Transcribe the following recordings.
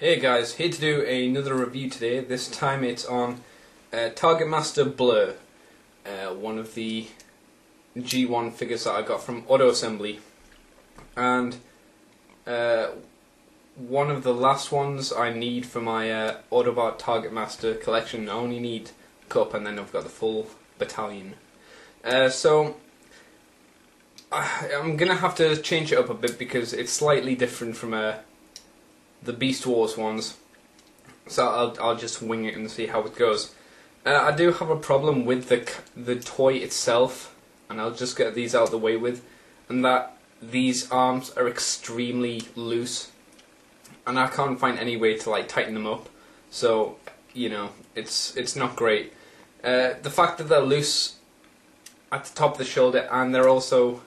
Hey guys, here to do another review today. This time it's on Targetmaster Blurr, one of the G1 figures that I got from Auto Assembly, and one of the last ones I need for my Autobot Targetmaster collection. I only need Cup and then I've got the full battalion. So I'm gonna have to change it up a bit because it's slightly different from the Beast Wars ones, so I'll just wing it and see how it goes. I do have a problem with the toy itself, and I'll just get these out of the way with, and that these arms are extremely loose, and I can't find any way to like tighten them up. So you know, it's not great. The fact that they're loose at the top of the shoulder, and they're also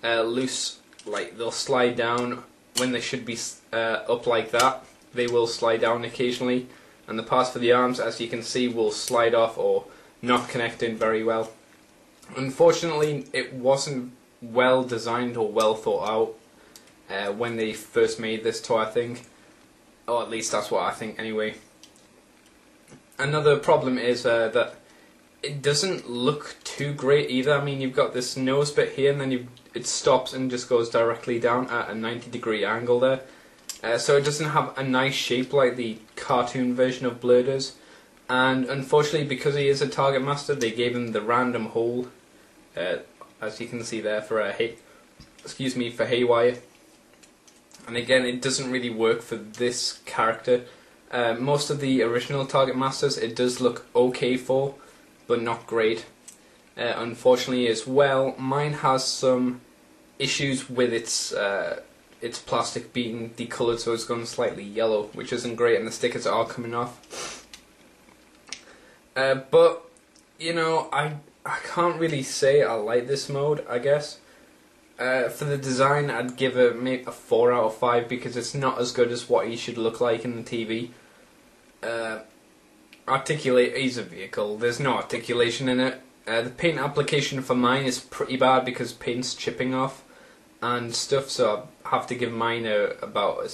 loose, like they'll slide down when they should be up like that. They will slide down occasionally, and the parts for the arms, as you can see, will slide off or not connect in very well. Unfortunately, it wasn't well designed or well thought out when they first made this toy, I think, or at least that's what I think anyway. Another problem is that it doesn't look too great either. I mean, you've got this nose bit here, and then it stops and just goes directly down at a 90-degree angle there. So it doesn't have a nice shape like the cartoon version of Blurr does. And unfortunately, because he is a Targetmaster, they gave him the random hole, as you can see there, for for Haywire. And again, it doesn't really work for this character. Most of the original Targetmasters, it does look okay for, but not great. Unfortunately as well, mine has some issues with its plastic being decolored, so it's gone slightly yellow, which isn't great, and the stickers are coming off. But you know, I can't really say I like this mode, I guess. For the design, I'd give it maybe a 4 out of 5 because it's not as good as what he should look like in the TV. He's a vehicle. There's no articulation in it. The paint application for mine is pretty bad because paint's chipping off and stuff, so I have to give mine about a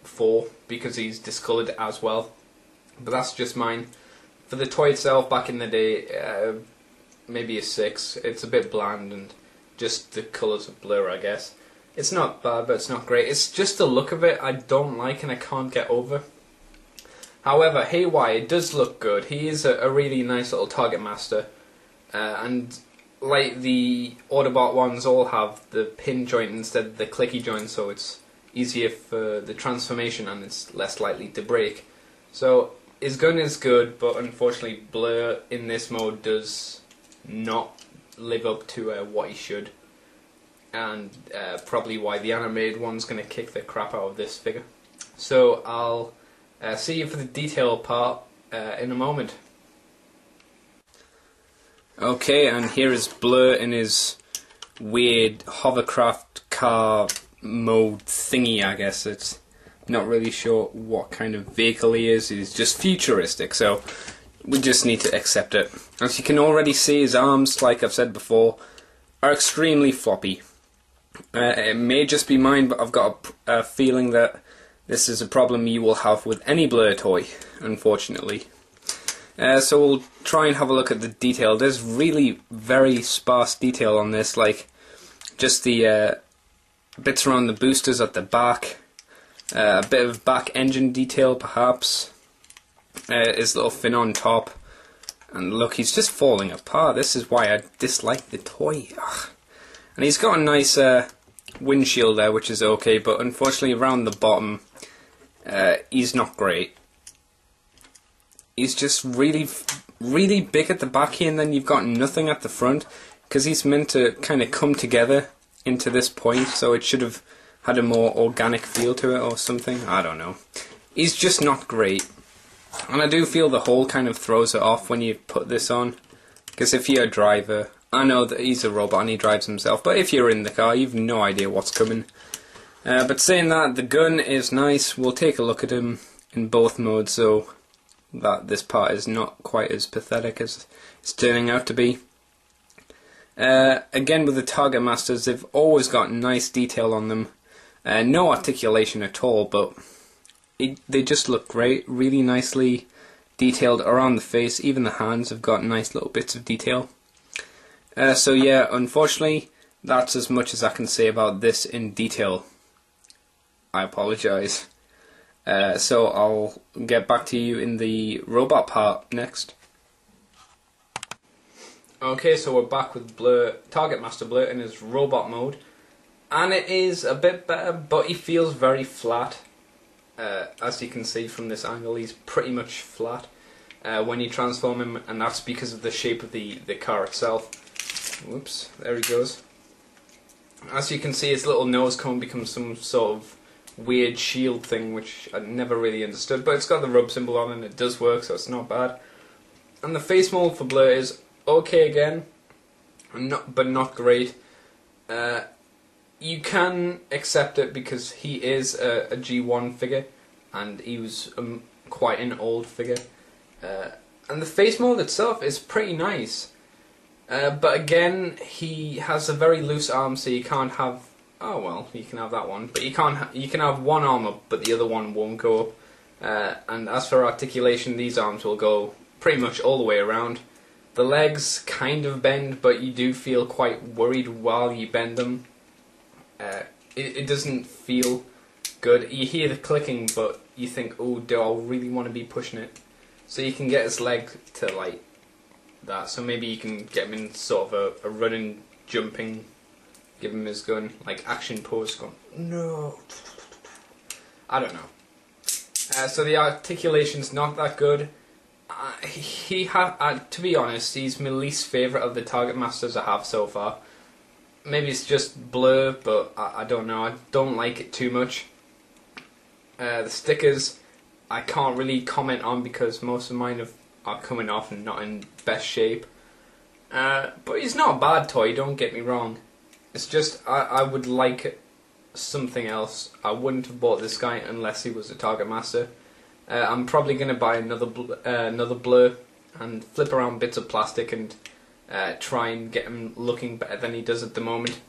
4, because he's discoloured as well. But that's just mine. For the toy itself, back in the day, maybe a 6. It's a bit bland and just the colours of Blurr, I guess. It's not bad, but it's not great. It's just the look of it I don't like and I can't get over. However, Haywire does look good. He is a really nice little Targetmaster, and like the Autobot ones all have the pin joint instead of the clicky joint, so it's easier for the transformation and it's less likely to break. So his gun is good, but unfortunately Blurr in this mode does not live up to what he should, and probably why the animated one's going to kick the crap out of this figure. So I'll see you for the detail part in a moment. Okay, and here is Blurr in his weird hovercraft car mode thingy, I guess. It's not really sure what kind of vehicle he is. He's just futuristic, so we just need to accept it. As you can already see, his arms, like I've said before, are extremely floppy. It may just be mine, but I've got a feeling that this is a problem you will have with any Blurr toy, unfortunately. So we'll try and have a look at the detail. There's really very sparse detail on this, like just the bits around the boosters at the back, a bit of back engine detail perhaps, his little fin on top, and look, he's just falling apart. This is why I dislike the toy. Ugh. And he's got a nice windshield there, which is okay, but unfortunately around the bottom, he's not great. He's just really big at the back here, and then you've got nothing at the front, because he's meant to kind of come together into this point, so it should have had a more organic feel to it or something. I don't know. He's just not great, and I do feel the hole kind of throws it off when you put this on, because if you're a driver, I know that he's a robot and he drives himself, but if you're in the car, you've no idea what's coming. But saying that, the gun is nice. We'll take a look at him in both modes, so that this part is not quite as pathetic as it's turning out to be. Again, with the Targetmasters, they've always got nice detail on them. No articulation at all, but they just look great, really nicely detailed around the face. Even the hands have got nice little bits of detail. So yeah, unfortunately, that's as much as I can say about this in detail. I apologise. So I'll get back to you in the robot part next. Okay, so we're back with Blurr, Targetmaster Blurr in his robot mode, and it is a bit better, but he feels very flat. As you can see from this angle, he's pretty much flat when you transform him, and that's because of the shape of the car itself. Whoops, there he goes. As you can see, his little nose cone becomes some sort of weird shield thing, which I never really understood, but it's got the rub symbol on and it does work, so it's not bad. And the face mold for Blurr is okay again, but not great. You can accept it because he is a G1 figure, and he was quite an old figure. And the face mold itself is pretty nice. But again, he has a very loose arm, so you can't have. Oh well, you can have that one, but you can't. You can have one arm up, but the other one won't go up. And as for articulation, these arms will go pretty much all the way around. The legs kind of bend, but you do feel quite worried while you bend them. It doesn't feel good. You hear the clicking, but you think, oh, do I really want to be pushing it? So you can get his leg to like that. So maybe you can get him in sort of a running, jumping, give him his gun, like action pose, going, no. I don't know. So the articulation's not that good. To be honest, he's my least favourite of the Targetmasters I have so far. Maybe it's just Blurr, but I don't know. I don't like it too much. The stickers I can't really comment on because most of mine are coming off and not in best shape. But he's not a bad toy, don't get me wrong. It's just I would like something else. I wouldn't have bought this guy unless he was a Targetmaster. I'm probably going to buy another Blurr and flip around bits of plastic and try and get him looking better than he does at the moment.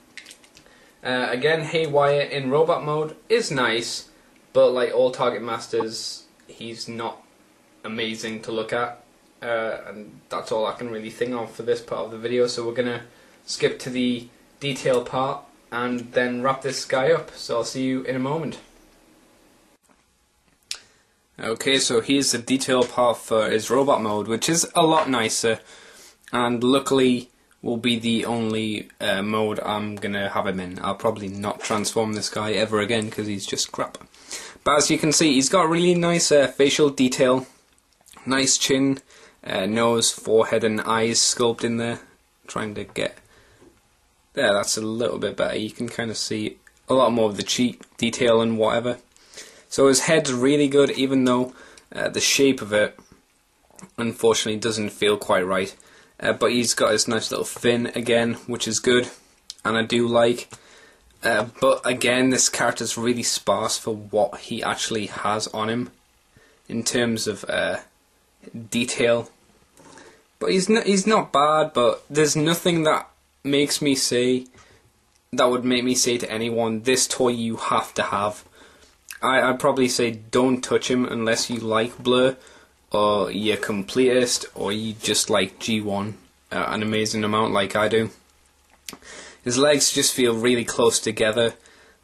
Again, Haywire in robot mode is nice, but like all Targetmasters, he's not amazing to look at. And that's all I can really think of for this part of the video, so we're going to skip to the detail part and then wrap this guy up. So I'll see you in a moment. Okay, so here's the detail part for his robot mode, which is a lot nicer, and luckily will be the only mode I'm gonna have him in. I'll probably not transform this guy ever again because he's just crap. But as you can see, he's got really nice facial detail, nice chin, nose, forehead and eyes sculpt in there. Trying to get there, that's a little bit better. You can kind of see a lot more of the cheek detail and whatever. So his head's really good, even though the shape of it unfortunately doesn't feel quite right. But he's got his nice little fin again, which is good, and I do like. But again, this character's really sparse for what he actually has on him in terms of detail. But he's not bad, but there's nothing that makes me say, that would make me say to anyone, this toy you have to have. I'd probably say don't touch him unless you like Blurr, or you're completist, or you just like G1 an amazing amount like I do. His legs just feel really close together.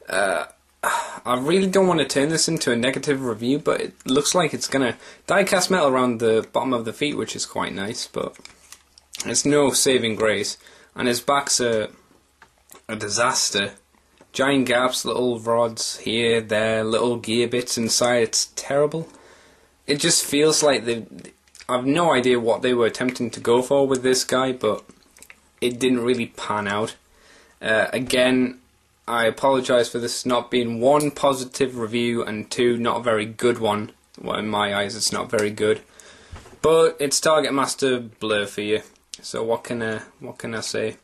I really don't want to turn this into a negative review, but it looks like it's going to die-cast metal around the bottom of the feet, which is quite nice, but it's no saving grace. And his back's a disaster. Giant gaps, little rods here, there, little gear bits inside. It's terrible. It just feels like I've no idea what they were attempting to go for with this guy, but it didn't really pan out. Again, I apologise for this not being one, positive review, and two, not a very good one. Well, in my eyes, it's not very good. But it's Targetmaster Blurr for you. So what can I say?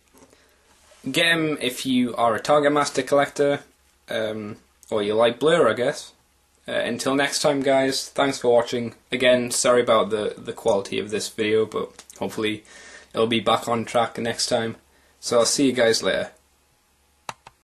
Get him if you are a Targetmaster collector, or you like Blurr, I guess. Until next time, guys, thanks for watching. Again, sorry about the quality of this video, but hopefully it'll be back on track next time. So I'll see you guys later.